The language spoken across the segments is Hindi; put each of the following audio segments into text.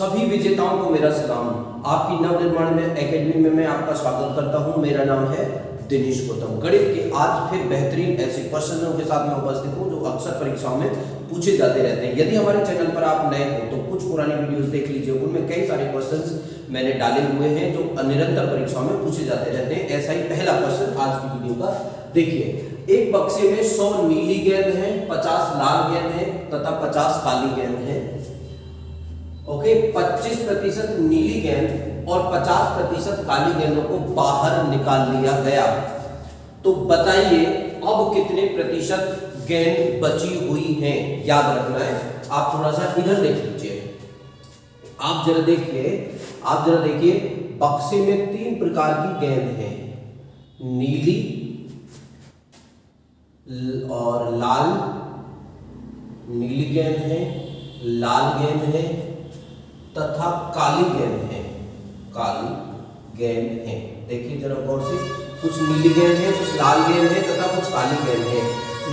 सभी विजेताओं को मेरा सलाम। आपकी नवनिर्माण में एकेडमी में मैं आपका स्वागत करता हूं। मेरा नाम है दिनेश गौतम। गणित के आज फिर बेहतरीन ऐसे क्वेश्चनों के साथ मैं उपस्थित हूं जो अक्सर परीक्षाओं में पूछे जाते रहते हैं। यदि हमारे चैनल पर आप नए हो तो कुछ पुरानी वीडियोस देख लीजिए, उनमें कई सारे क्वेश्चंस मैंने डाले हुए हैं जो निरंतर परीक्षाओं में पूछे जाते रहते हैं। ऐसा ही पहला क्वेश्चन आज की वीडियो का देखिए। एक बक्से में 100 नीली गेंद है, 50 लाल गेंद है तथा 50 काली गेंद है। ओके, 25% नीली गेंद और 50% काली गेंदों को बाहर निकाल लिया गया। तो बताइए अब कितने प्रतिशत गेंद बची हुई हैं? याद रखना है। आप थोड़ा सा इधर देख लीजिए। आप जरा देखिए बक्से में 3 प्रकार की गेंद है, नीली और लाल। नीली गेंद है, लाल गेंद है तथा काली गेंद है। देखिए जरा गौर से, कुछ नीली गेंद है, कुछ लाल गेंद है तथा कुछ काली गेंद है।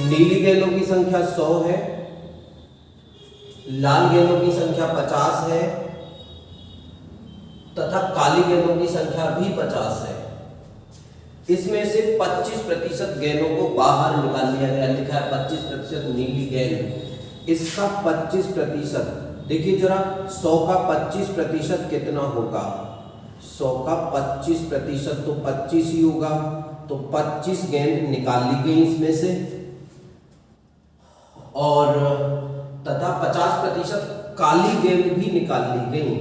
नीली गेंदों की संख्या 100 है, लाल गेंदों की संख्या 50 है तथा काली गेंदों की संख्या भी 50 है। इसमें से 25% गेंदों को बाहर निकाल लिया गया। लिखा है 25% नीली गेंद। इसका 25% देखिए जरा, 100 का 25% कितना होगा? 100 का 25% तो 25 ही होगा। तो 25 गेंद निकाल ली गई इसमें से, और तथा 50% काली गेंद भी निकाल ली गई।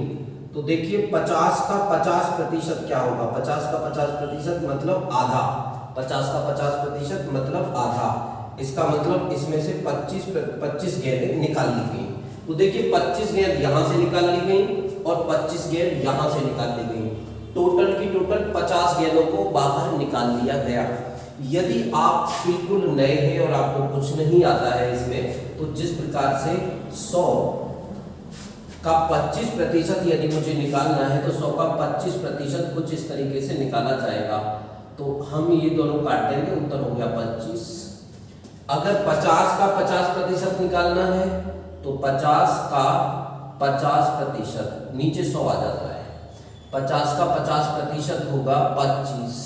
तो देखिए 50 का 50% क्या होगा? 50 का 50% मतलब आधा। 50 का 50% मतलब आधा। इसका मतलब इसमें से 25 गेंदें निकाल ली गई। तो देखिए 25 गेंद यहां से निकाल ली गई और 25 गेंद यहां से निकाल ली गई। टोटल की टोटल 50 गेंदों को बाहर निकाल लिया गया। यदि आप बिल्कुल नए हैं और आपको कुछ नहीं आता है इसमें, तो जिस प्रकार से 100 का 25% यदि मुझे निकालना है तो 100 का 25% कुछ इस तरीके से निकाला जाएगा। तो हम ये दोनों काट देंगे, उत्तर हो गया 25। अगर 50 का 50% निकालना है तो 50 का 50%, नीचे 100 आ जाता है। 50 का 50% होगा 25।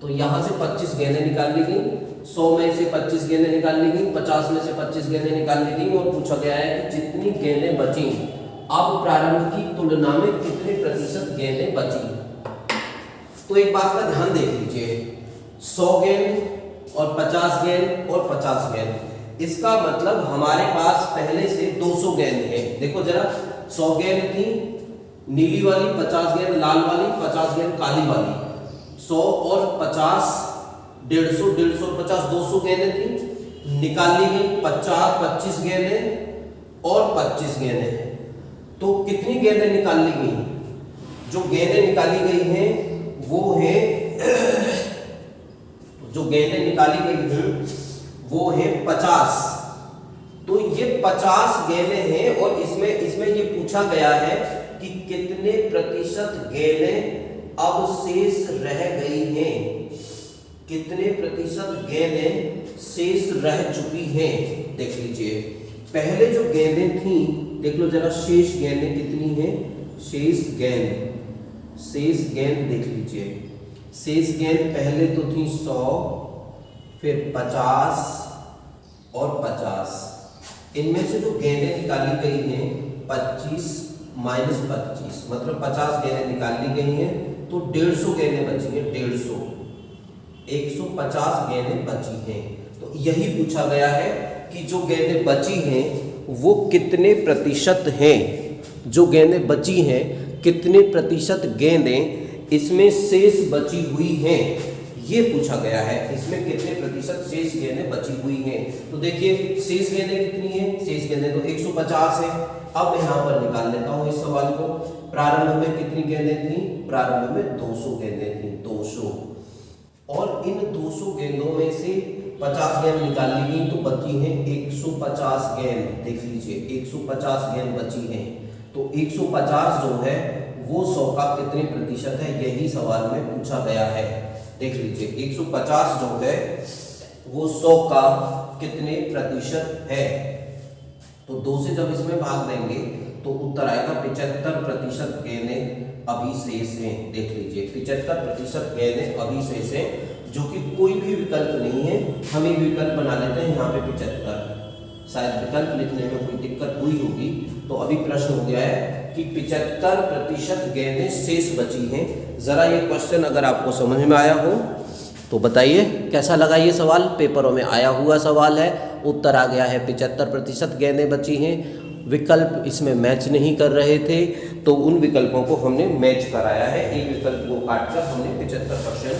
तो यहां से 25 गेंदें निकाल ली गई। 100 में से 25 गेंदें निकाल ली गई, 50 में से 25 गेंदें निकाल ली गई और पूछा गया है कि जितनी गेंदें बची अब प्रारंभ की तुलना में कितने प्रतिशत गेंदें बची। तो एक बात का ध्यान देख लीजिए, 100 गेंद और 50 गेंद और 50 गेंद, इसका मतलब हमारे पास पहले से 200 गेंद है। देखो जरा, 100 गेंद थी नीली वाली, 50 गेंद लाल वाली, 50 गेंद काली वाली। 100 और 50 150, 150 और 50 200 गेंदें थी, निकाल ली गई 25 गेंदें और 25 गेंदें। तो कितनी गेंदें निकाल ली गई? जो गेंदें निकाली गई हैं वो है जो गेंदें निकाली गई हैं वो है 50। तो ये 50 गेंदें हैं और इसमें ये पूछा गया है कि कितने प्रतिशत गेंदें अब शेष रह गई हैं। कितने प्रतिशत गेंदें शेष रह चुकी हैं? देख लीजिए, पहले जो गेंदें थी, देख लो जरा, शेष गेंदें कितनी हैं? शेष गेंद देख लीजिए। शेष गेंद पहले तो थी 100, फिर 50 और 50। इनमें से जो गेंदें निकाली गई हैं 25 माइनस 25 मतलब 50 गेंदें निकाल ली गई हैं, तो 150 गेंदें बची हैं। 150 गेंदें बची हैं। तो यही पूछा गया है कि जो गेंदें बची हैं वो कितने प्रतिशत हैं। जो गेंदें बची हैं कितने प्रतिशत गेंदें इसमें शेष बची हुई हैं, ये पूछा गया है। इसमें कितने प्रतिशत शेष गेंदें बची हुई हैं? तो देखिए शेष गेंदें कितनी हैं? शेष गेंदें तो 150 है। अब यहाँ पर निकाल लेता हूँ इस सवाल को। प्रारंभ में कितनी गेंदें थी? प्रारंभ में 200 गेंदें थी, 200। और इन 200 गेंदों में से 50 गेंद निकाल ली गई तो बची हैं 150 गेंद। देख लीजिए 150 गेंद बची हैं। तो 150 जो है वो 100 का कितने प्रतिशत है, यही सवाल में पूछा गया है। देख लीजिए 150 जो है वो 100 का कितने प्रतिशत है। तो 2 से जब इसमें भाग देंगे तो उत्तर आएगा 75% गेंदें अभी शेष हैं। देख लीजिए 75% गेंदें अभी शेष हैं, जो कि कोई भी विकल्प नहीं है। हम एक विकल्प बना लेते हैं यहाँ पे 75, शायद विकल्प लिखने में कोई दिक्कत हुई होगी। तो अभी प्रश्न हो गया है कि 75% गेंदें शेष बची हैं। जरा ये क्वेश्चन अगर आपको समझ में आया हो तो बताइए कैसा लगा ये सवाल। पेपरों में आया हुआ सवाल है, उत्तर आ गया है 75% गेंदें बची हैं। विकल्प इसमें मैच नहीं कर रहे थे, तो उन विकल्पों को हमने मैच कराया है। एक विकल्प को काटकर हमने 75%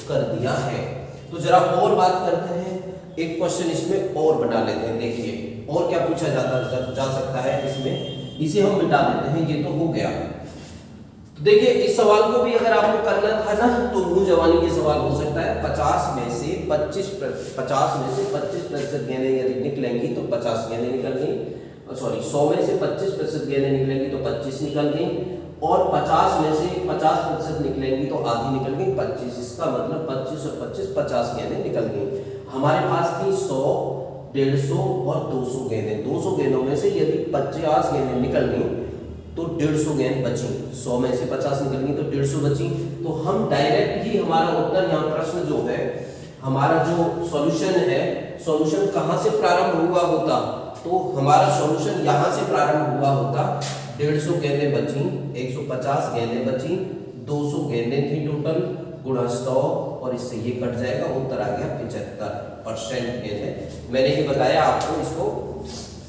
कर दिया है। तो जरा और बात करते हैं, एक क्वेश्चन इसमें और बना लेते हैं। देखिए और क्या पूछा जा सकता है इसमें, इसे हम मिटा देते हैं। ये तो हो गया। तो देखिए इस सवाल को भी अगर आपको करना था ना, तो मुंह जवानी ये सवाल हो सकता है। 50 में से 25% गेंदें यदि निकलेंगी तो 50 गेंदें निकल गई। सॉरी 100 में से 25% गेंदें निकलेंगी तो 25 निकल गई, और 50 में से 50% निकलेंगी तो आधी निकल गई 25। इसका मतलब 25 और 25 50 गेंदें निकल गई। हमारे पास थी 100, 150 और 200 गेंदें। 200 गेंदों में से यदि 50 गेंदें निकल गई तो 150 गेंद बची। 100 में से 50 निकल गई तो 150 बची। तो हम डायरेक्ट ही हमारा उत्तर, यहाँ प्रश्न जो है हमारा जो सॉल्यूशन है, सॉल्यूशन कहाँ से प्रारंभ हुआ होता, तो हमारा सॉल्यूशन यहाँ से प्रारंभ हुआ होता। 150 गेंदें बची, 150 गेंदें बची, 200 गेंदें थी टोटल, गुणा 100 और इससे ये कट जाएगा। उत्तर आ गया 75% गेंदें। मैंने ये बताया आपको, इसको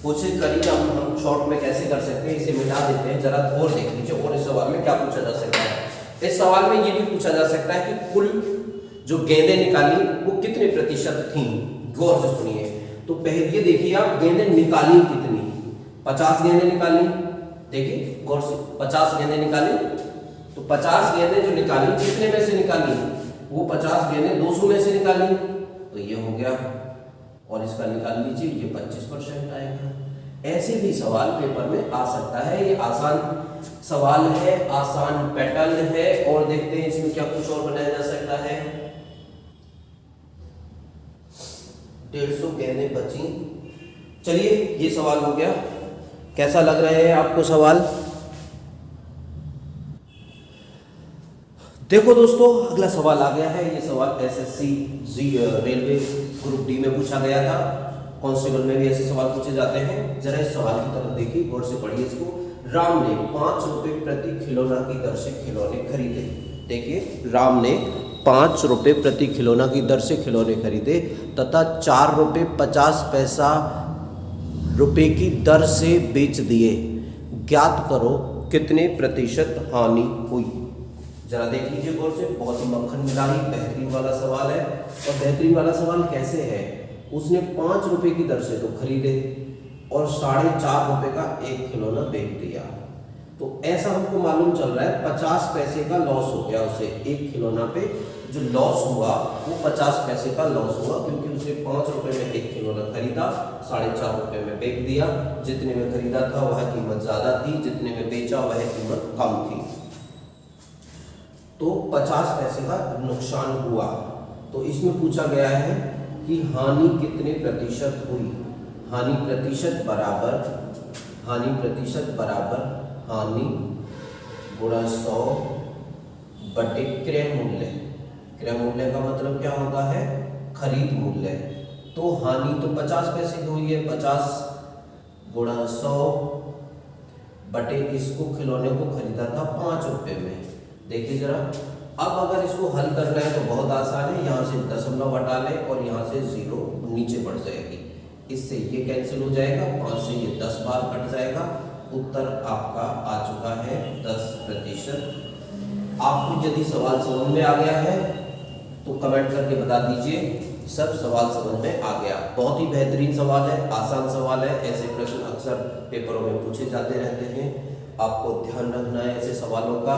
कोशिश करिए हम शॉर्ट में कैसे कर सकते हैं। इसे मिटा देते हैं, जरा और देख लीजिए और इस सवाल में क्या पूछा जा सकता है। इस सवाल में ये भी पूछा जा सकता है कि कुल जो गेंदें निकाली वो कितने प्रतिशत थी। गौर से सुनिए। तो पहले ये देखिए आप, गेंदें निकाली कितनी, 50 गेंदें निकाली। देखिए गौर से, 50 गेंदें निकाली, तो 50 गेंदें जो निकाली कितने में से निकाली, वो 50 गेंदें 200 में से निकाली, तो ये हो गया। और इसका निकाल लीजिए, ये 25% आएगा। ऐसे भी सवाल पेपर में आ सकता है। ये आसान सवाल है, आसान पैटर्न है। और देखते हैं इसमें क्या कुछ और बनाया जा सकता है। 150 गेंदें बची। चलिए ये सवाल हो गया। कैसा लग रहे हैं आपको सवाल? देखो दोस्तों, अगला सवाल आ गया है। ये सवाल एसएससी रेलवे ग्रुप डी में पूछा गया था। कांस्टेबल में भी ऐसे सवाल पूछे जाते हैं। जरा इस सवाल की तरफ देखिए, गौर से पढ़िए इसको। राम ने 5 रुपए प्रति खिलौना की दर से खिलौने खरीदे। देखिए, राम ने 5 रुपए प्रति खिलौना की दर से खिलौने खरीदे तथा 4 रुपए 50 पैसा रुपए की दर से बेच दिए। ज्ञात करो कितने प्रतिशत हानि हुई। जरा देख लीजिए गौर से, बहुत ही मक्खन मिलाई बेहतरीन वाला सवाल है। और बेहतरीन वाला सवाल कैसे है, उसने 5 रुपए की दर से तो खरीदे और 4.5 रुपए का एक खिलौना बेच दिया। तो ऐसा हमको मालूम चल रहा है 50 पैसे का लॉस हो गया उसे। एक खिलौना पे जो लॉस हुआ वो 50 पैसे का लॉस हुआ, क्योंकि उसने 5 रुपए में एक खिलौना खरीदा, 4.5 रुपए में बेच दिया। जितने में खरीदा था वह कीमत ज्यादा थी, जितने में बेचा वह कीमत कम थी, तो 50 पैसे का नुकसान हुआ। तो इसमें पूछा गया है कि हानि कितने प्रतिशत हुई। हानि प्रतिशत बराबर हानि गुणा 100 बटे क्रय मूल्य। क्रय मूल्य का मतलब क्या होता है, खरीद मूल्य। तो हानि तो 50 पैसे की हुई है, 50 गुणा 100 बटे इसको खिलौने को खरीदा था 5 रुपए में। देखिए जरा, अब अगर इसको हल करना है तो बहुत आसान है। यहाँ से दशमलव हटा लें और यहाँ से 0 नीचे बढ़ जाएगी। इससे ये कैंसिल हो जाएगा, 5 से ये 10 बार कट जाएगा। उत्तर आपका आ चुका है 10%। आपको यदि सवाल समझ में आ गया है तो कमेंट करके बता दीजिए सब सवाल समझ में आ गया। बहुत ही बेहतरीन सवाल है, आसान सवाल है। ऐसे प्रश्न अक्सर पेपरों में पूछे जाते रहते हैं। आपको ध्यान रखना है ऐसे सवालों का।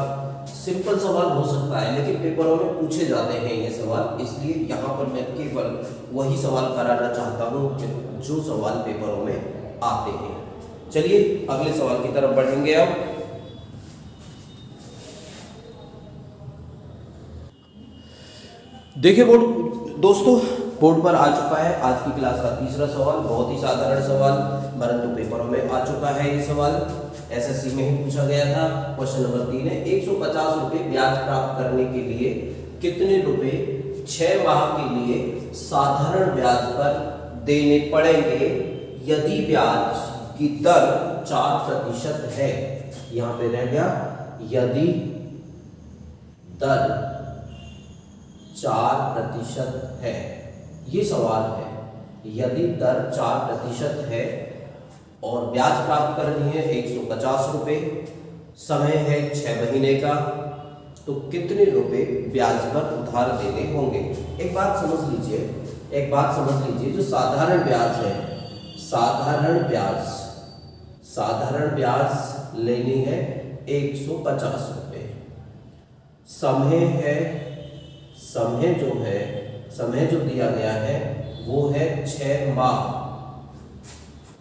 सिंपल सवाल हो सकता है लेकिन पेपरों में पूछे जाते हैं ये सवाल, इसलिए यहाँ पर मैं केवल वही सवाल कराना चाहता हूँ जो सवाल पेपरों में आते हैं। चलिए अगले सवाल की तरफ बढ़ेंगे। अब देखिए दोस्तों, बोर्ड पर आ चुका है आज की क्लास का तीसरा सवाल। बहुत ही साधारण सवाल, परंतु पेपरों में आ चुका है ये सवाल। एसएससी में ही पूछा गया था। क्वेश्चन नंबर 3 है, 150 रुपए ब्याज प्राप्त करने के लिए कितने रुपए 6 माह के लिए साधारण ब्याज पर देने पड़ेंगे यदि ब्याज की दर 4% है। यहाँ पे रह गया यदि दर 4% है। ये सवाल है, यदि दर 4% है और ब्याज प्राप्त करनी है 150 रुपए, समय है 6 महीने का, तो कितने रुपए ब्याज पर उधार देने होंगे। एक बात समझ लीजिए, जो साधारण ब्याज है, साधारण ब्याज लेनी है 150 रुपए। समय जो दिया गया है वो है 6 माह।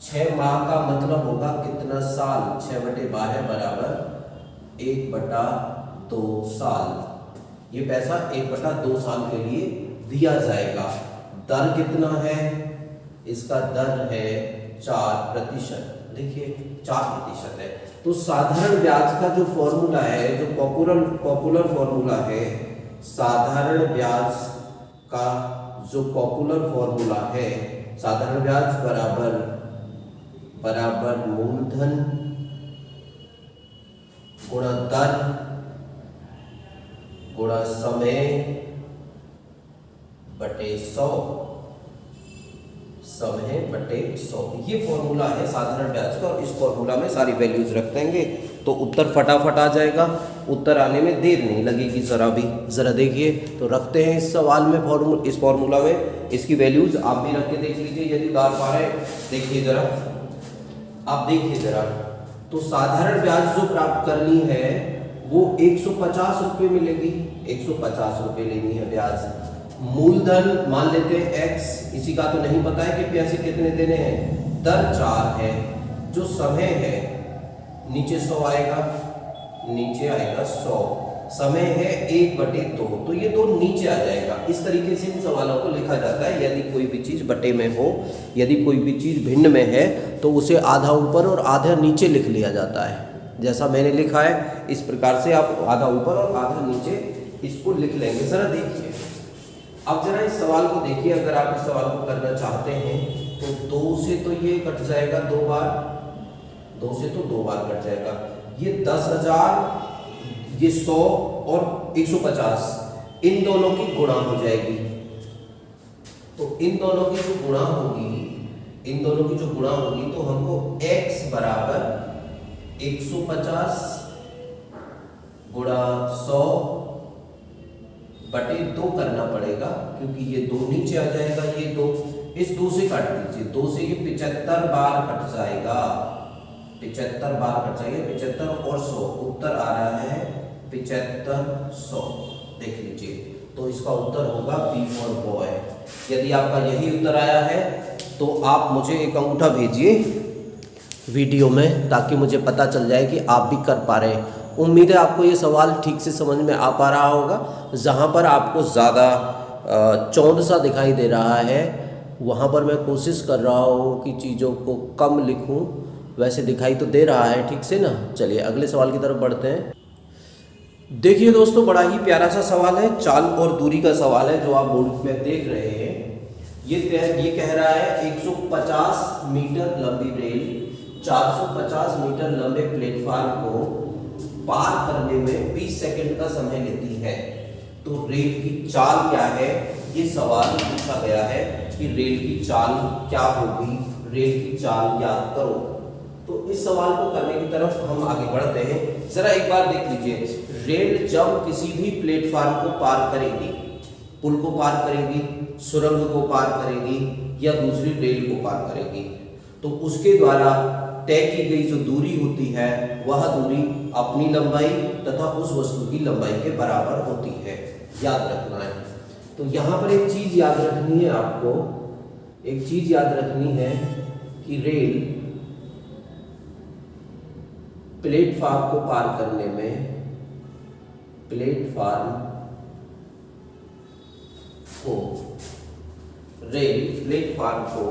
6 माह का मतलब होगा कितना साल, 6/12 बराबर 1/2 साल। ये पैसा 1/2 साल के लिए दिया जाएगा। दर कितना है, इसका दर है 4%। देखिए 4% है। तो साधारण ब्याज का जो फॉर्मूला है, जो पॉपुलर फॉर्मूला है, साधारण ब्याज का जो पॉपुलर फॉर्मूला है, साधारण ब्याज बराबर मूलधन गुणा दर गुणा समय बटे 100, समय बटे 100। ये फॉर्मूला है साधारण ब्याज का, और इस फॉर्मूला में सारी वैल्यूज रख देंगे तो उत्तर फटाफट आ जाएगा। उत्तर आने में देर नहीं लगेगी जरा देखिए। तो रखते हैं इस सवाल में इस फॉर्मूला में इसकी वैल्यूज आप भी रख के देख लीजिए यदि उधार पा रहे। देखिए जरा, तो साधारण ब्याज जो प्राप्त करनी है वो 150 रुपये मिलेगी। 150 रुपये लेनी है ब्याज। मूलधन मान लेते हैं x, इसी का तो नहीं पता है कि पैसे कितने देने हैं। दर 4 है, जो समय है नीचे 100 आएगा, नीचे आएगा 100। समय है 1/2, तो ये 2 नीचे आ जाएगा। इस तरीके से इन सवालों को लिखा जाता है। यदि कोई भी चीज बटे में हो, यदि कोई भी चीज भिन्न में है, तो उसे आधा ऊपर और आधा नीचे लिख लिया जाता है। जैसा मैंने लिखा है इस प्रकार से आप आधा ऊपर और आधा नीचे इसको लिख लेंगे। जरा देखिए, अब जरा इस सवाल को देखिए। अगर आप इस सवाल को करना चाहते हैं तो 2 से तो ये कट जाएगा 2 बार, 2 से तो 2 बार कट जाएगा। ये 10,000, ये 100 और 150, इन दोनों की गुणा हो जाएगी। तो इन दोनों की जो गुणा होगी तो हमको x बराबर 150 गुणा 100 बटे 2 करना पड़ेगा, क्योंकि ये 2 नीचे आ जाएगा। ये 2 इस 2 से काट दीजिए, 2 से ये 75 बार कट जाएगा। 75 बार कट जाएगा, 75 और 100, उत्तर आ रहा है 7500। देख लीजिए, तो इसका उत्तर होगा B फॉर बॉय। यदि आपका यही उत्तर आया है तो आप मुझे एक अंगूठा भेजिए वीडियो में, ताकि मुझे पता चल जाए कि आप भी कर पा रहे हैं। उम्मीद है आपको ये सवाल ठीक से समझ में आ पा रहा होगा। जहाँ पर आपको ज़्यादा चौंध सा दिखाई दे रहा है, वहाँ पर मैं कोशिश कर रहा हूँ कि चीज़ों को कम लिखूँ। वैसे दिखाई तो दे रहा है ठीक से ना। चलिए अगले सवाल की तरफ बढ़ते हैं। देखिए दोस्तों, बड़ा ही प्यारा सा सवाल है, चाल और दूरी का सवाल है, जो आप बोर्ड में देख रहे हैं। ये कह रहा है 150 मीटर लंबी रेल 450 मीटर लंबे प्लेटफार्म को पार करने में 20 सेकंड का समय लेती है। तो रेल की चाल क्या है, ये सवाल पूछा गया है कि रेल की चाल क्या होगी, रेल की चाल याद करो। तो इस सवाल को करने की तरफ हम आगे बढ़ते हैं। जरा एक बार देख लीजिए, रेल जब किसी भी प्लेटफार्म को पार करेगी, पुल को पार करेगी, सुरंग को पार करेगी या दूसरी रेल को पार करेगी, तो उसके द्वारा तय की गई जो दूरी होती है वह दूरी अपनी लंबाई तथा उस वस्तु की लंबाई के बराबर होती है। याद रखना है। तो यहाँ पर एक चीज याद रखनी है आपको, एक चीज याद रखनी है कि रेल प्लेटफार्म को पार करने में, प्लेटफार्म को रेल प्लेटफार्म को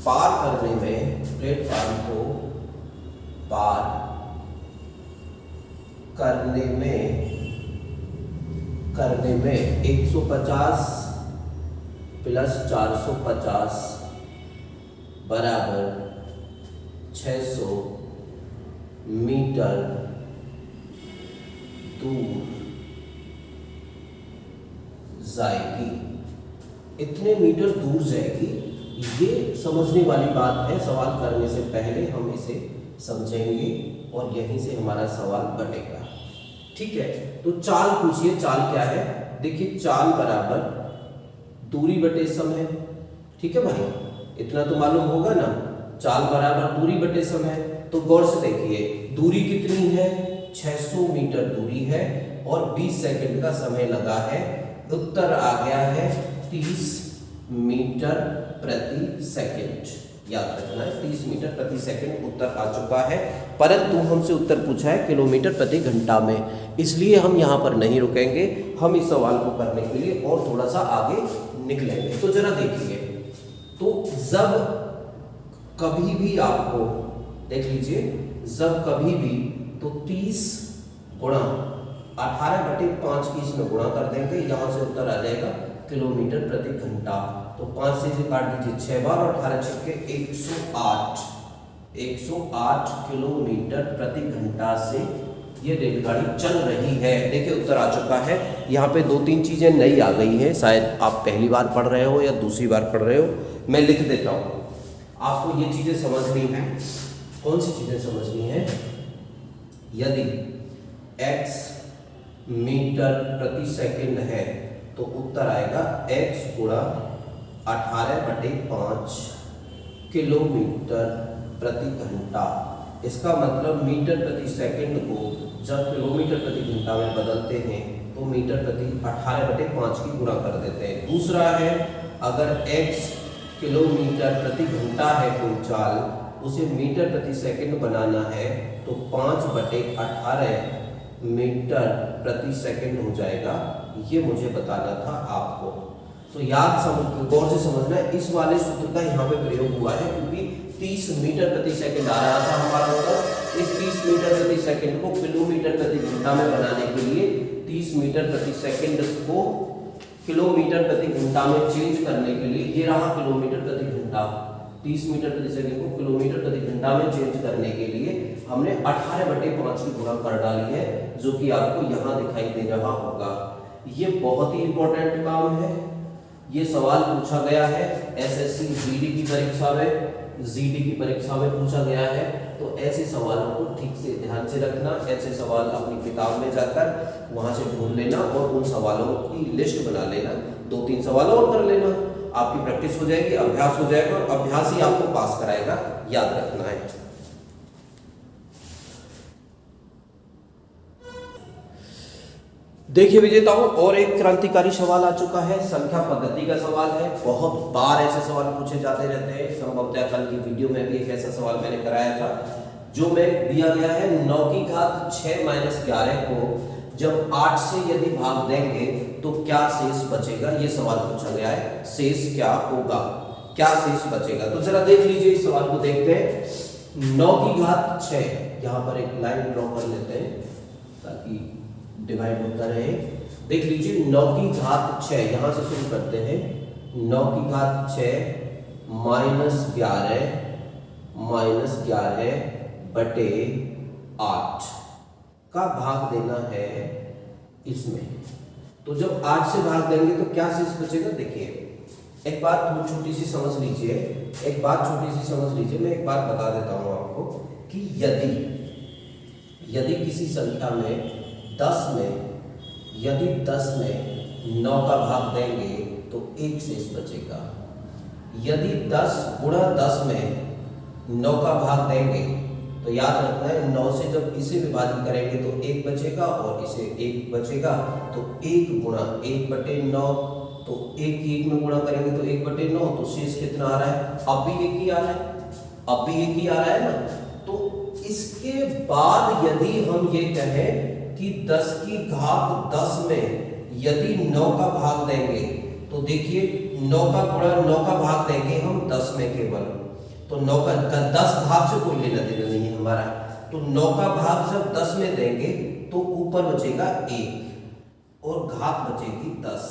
पार करने में, प्लेटफार्म को पार करने में 150 प्लस 450 बराबर 600 मीटर दूर जाएगी। इतने मीटर दूर जाएगी, ये समझने वाली बात है। सवाल करने से पहले हम इसे समझेंगे और यहीं से हमारा सवाल बनेगा। ठीक है, तो चाल पूछिए, चाल क्या है? देखिए चाल बराबर दूरी बटे समय। ठीक है भाई, इतना तो मालूम होगा ना, चाल बराबर दूरी बटे समय। तो गौर से देखिए, दूरी कितनी है? 600 मीटर दूरी है और 20 सेकंड का समय लगा है। उत्तर आ गया है 30 मीटर प्रति सेकंड। याद रखना है, 30 मीटर प्रति सेकंड उत्तर आ चुका है। परंतु हमसे उत्तर पूछा है किलोमीटर प्रति घंटा में, इसलिए हम यहाँ पर नहीं रुकेंगे। हम इस सवाल को करने के लिए और थोड़ा सा आगे निकलेंगे। तो जरा देखिए, तो जब कभी भी आपको देख लीजिए, जब कभी भी तो 30 गुणा 18/5 की इसमें गुणा कर देंगे, यहाँ से उत्तर आ जाएगा किलोमीटर प्रति घंटा। तो 5 से इसे काट दीजिए 6 बार और 18 छक्के 108 किलोमीटर प्रति घंटा से ये रेलगाड़ी चल रही है। देखिए उत्तर आ चुका है। यहाँ पे 2-3 चीज़ें नई आ गई हैं, शायद आप पहली बार पढ़ रहे हो या दूसरी बार पढ़ रहे हो। मैं लिख देता हूँ, आपको ये चीज़ें समझनी है। कौन सी चीज़ें समझनी है? यदि x मीटर प्रति सेकंड है तो उत्तर आएगा x गुणा 18/5 किलोमीटर प्रति घंटा। इसका मतलब मीटर प्रति सेकंड को जब किलोमीटर प्रति घंटा में बदलते हैं तो मीटर प्रति 18/5 की गुणा कर देते हैं। दूसरा है, अगर x किलोमीटर प्रति घंटा है कोई चाल, उसे मीटर प्रति सेकंड बनाना है तो 5/18 मीटर प्रति सेकंड हो जाएगा। ये मुझे बताना था आपको। तो गौर से समझना है, इस वाले सूत्र का यहाँ पे प्रयोग हुआ है क्योंकि 30 मीटर प्रति सेकंड आ रहा था हमारा उत्तर। इस 30 मीटर प्रति सेकंड को किलोमीटर प्रति घंटा में बनाने के लिए 30 मीटर प्रति सेकंड को किलोमीटर प्रति घंटा में चेंज करने के लिए, ये रहा किलोमीटर प्रति घंटा, 30 मीटर प्रति सेकंड को किलोमीटर प्रति घंटा में चेंज करने के लिए हमने 18/5 की गुणा कर डाली है, जो कि आपको यहाँ दिखाई दे रहा होगा। ये बहुत ही इंपॉर्टेंट काम है। ये सवाल पूछा गया है एसएससी जीडी की परीक्षा में, जीडी की परीक्षा में पूछा गया है। तो ऐसे सवालों को ठीक से ध्यान से रखना। ऐसे सवाल अपनी किताब में जाकर वहां से ढूंढ लेना और उन सवालों की लिस्ट बना लेना। 2-3 सवाल और कर लेना, आपकी प्रैक्टिस हो जाएगी, अभ्यास हो जाएगा और अभ्यास ही आपको पास कराएगा। याद रखना है। देखिए विजेताओं, और एक क्रांतिकारी सवाल आ चुका है, संख्या पद्धति का सवाल है। बहुत बार ऐसे सवाल पूछे जाते रहते हैं। संभवतः कल की वीडियो में भी एक ऐसा सवाल मैंने कराया था, जो में दिया गया है 9 की घात 6 - 11 को जब 8 से यदि भाग देंगे तो क्या शेष बचेगा। ये सवाल पूछा गया है, शेष क्या होगा, क्या शेष बचेगा। तो जरा देख लीजिए, इस सवाल को देखते हैं। 9 की घात 6, यहाँ पर एक लाइन ड्रॉ कर लेते हैं ताकि डिवाइड होता रहे। देख लीजिए, 9 की घात 6, यहां से शुरू करते हैं। 9 की घात 6 -11 बटे 8 का भाग देना है इसमें। तो जब 8 से भाग देंगे तो क्या शेष बचेगा। देखिए एक बात छोटी सी समझ लीजिए, मैं एक बात बता देता हूं आपको कि यदि किसी संख्या में 10 में 9 का भाग देंगे तो 1 शेष बचेगा। यदि 10 गुणा 10 में 9 का भाग देंगे तो याद रखना है 9 से जब इसे विभाजित करेंगे तो 1 बचेगा और इसे 1 बचेगा। तो 1 गुणा 1/9, तो 1 की 1 में गुणा करेंगे तो 1/9, तो शेष कितना आ रहा है। अब भी 1 ही आ रहा है, ना। तो इसके बाद यदि हम ये कहें कि 10 की घात 10 में यदि 9 का भाग देंगे तो देखिए 9 का गुणा 9 का भाग देंगे हम 10 में केवल, तो 9 का 10 भाग से कोई लेना देना नहीं है हमारा, तो 9 का भाग जब 10 में देंगे तो ऊपर बचेगा 1 और घात बचेगी 10,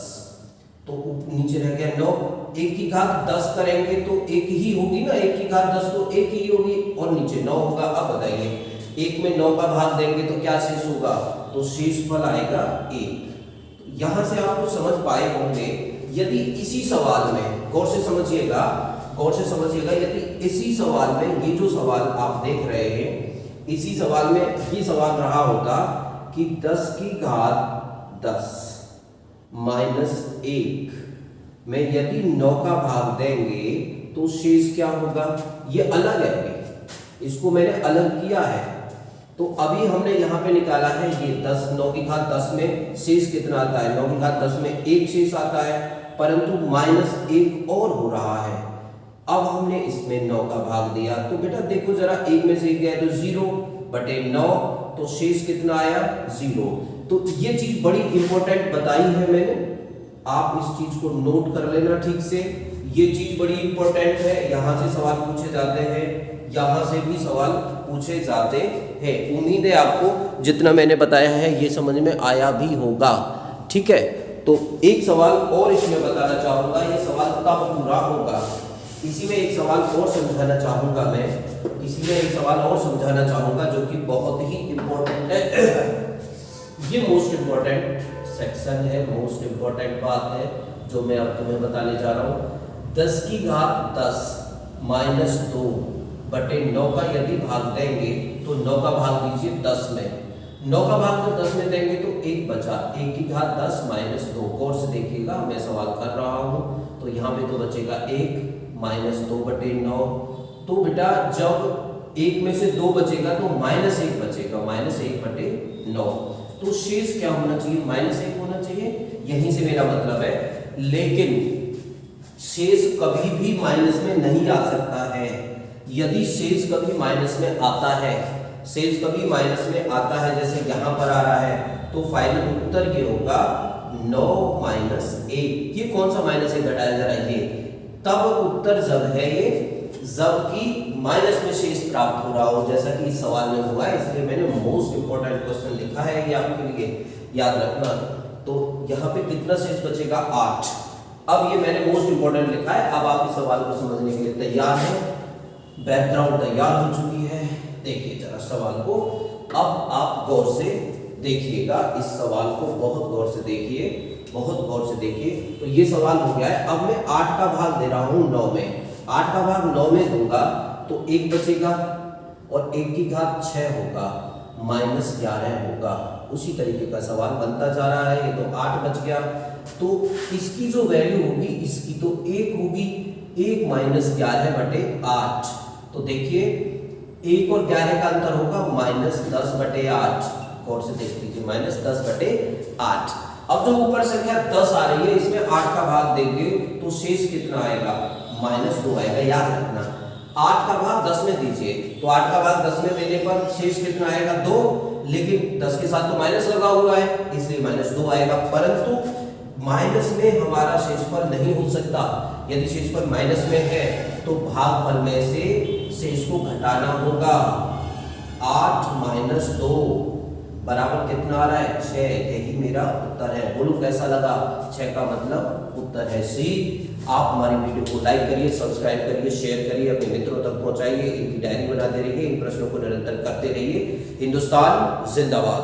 तो नीचे रह गया 9, 1 की घात 10 करेंगे तो 1 ही होगी ना, 1 की घात 10 तो 1 ही होगी और नीचे 9 होगा। अब बताइए 1 में 9 का भाग देंगे तो क्या शेष होगा, तो शेषफल आएगा 1। यहां से आप कुछ समझ पाए होंगे। यदि इसी सवाल में गौर से समझिएगा, यदि इसी सवाल में ये जो सवाल आप देख रहे हैं, इसी सवाल में ये सवाल रहा होता कि 10 की घात 10 माइनस 1 में यदि 9 का भाग देंगे तो शेष क्या होगा, ये अलग है, अभी इसको मैंने अलग किया है। तो अभी हमने यहाँ पे निकाला है ये 10, 9 की घात 10 में शेष कितना आता है, 9 की घात 10 में 1 शेष आता है, परंतु माइनस 1 और हो रहा है। अब हमने इसमें 9 का भाग दिया तो बेटा देखो जरा, 1 में से 1 गया तो 0/9, तो शेष कितना आया 0। तो ये चीज बड़ी इंपॉर्टेंट बताई है मैंने, आप इस चीज को नोट कर लेना ठीक से, ये चीज बड़ी इंपॉर्टेंट है। यहां से सवाल पूछे जाते हैं, यहां से भी सवाल पूछे जाते हैं। उम्मीद है आपको जितना मैंने बताया है ये समझ में आया भी होगा, ठीक है। तो एक सवाल और इसमें बताना चाहूंगा, ये सवाल तब पूरा होगा, इसी में एक सवाल और समझाना चाहूंगा मैं, इसी में एक सवाल और समझाना चाहूंगा जो कि बहुत ही इंपॉर्टेंट है। ये मोस्ट इंपॉर्टेंट सेक्शन है, मोस्ट इंपॉर्टेंट बात है जो मैं अब तुम्हें बताने जा रहा हूँ। 10 की घात 10 माइनस 2/9 का यदि भाग देंगे तो 9 का भाग दीजिए 10 में, 9 का भाग जब 10 में देंगे तो 1 बचा, 1 की घात 10 माइनस 2। गौर से देखिएगा मैं सवाल कर रहा हूँ, तो यहाँ पे तो बचेगा 1 माइनस 2/9। तो बेटा जब 1 में से 2 बचेगा तो माइनस 1 बचेगा, माइनस 1/9। तो शेष क्या होना चाहिए, माइनस 1 होना चाहिए, यहीं से मेरा मतलब है। लेकिन शेष कभी भी माइनस में नहीं आ सकता है। यदि शेष कभी माइनस में आता है, शेष कभी माइनस में आता है जैसे यहाँ पर आ रहा है, तो फाइनल उत्तर ये होगा 9 माइनस 1। ये कौन सा माइनस 1 घटाया जा रहा है, ये तब उत्तर जब है ये, जबकि माइनस में शेष प्राप्त हो रहा हो, जैसा कि इस सवाल में हुआ है। इसलिए मैंने मोस्ट इंपोर्टेंट क्वेश्चन लिखा है ये आपके लिए, याद रखना। तो यहाँ पे कितना शेष बचेगा 8। अब ये मैंने मोस्ट इंपोर्टेंट लिखा है, अब आप इस सवाल को समझने के लिए तैयार हैं, बैकग्राउंड तैयार हो चुकी है। देखिए जरा सवाल को, अब आप गौर से देखिएगा, इस सवाल को बहुत गौर से देखिए, बहुत गौर से देखिए। तो ये सवाल हो गया है। अब मैं 8 का भाग दे रहा हूं 9 में, 8 का भाग 9 में दूंगा तो 1 बचेगा और 1 की घात 6 होगा, माइनस 11 होगा। उसी तरीके का सवाल बनता जा रहा है। ये तो 8 बच गया, तो इसकी जो वैल्यू होगी इसकी तो 1 होगी, 1 माइनस 11/8। तो देखिए 1 और 11 का अंतर होगा माइनस 10/8। गौर से देख लीजिए, माइनस 10/8। अब जो ऊपर संख्या 10 आ रही है, इसमें 8 का भाग देंगे तो शेष कितना आएगा, माइनस 2 आएगा। याद रखना 8 का भाग 10 में दीजिए, तो 8 का भाग 10 में देने पर शेष कितना आएगा 2, लेकिन 10 के साथ तो माइनस लगा हुआ है इसलिए माइनस 2 आएगा। परंतु माइनस में हमारा शेषफल नहीं हो सकता। यदि शेषफल माइनस में है तो भागफल में से शेष को घटाना होगा। 8 माइनस 2 बराबर कितना आ रहा है 6। यही मेरा उत्तर है। बोलो कैसा लगा, 6 का मतलब उत्तर है सी। आप हमारी वीडियो को लाइक करिए, सब्सक्राइब करिए, शेयर करिए, अपने मित्रों तक पहुंचाइए, इनकी डायरी बनाते रहिए, इन प्रश्नों को निरंतर करते रहिए। हिंदुस्तान जिंदाबाद।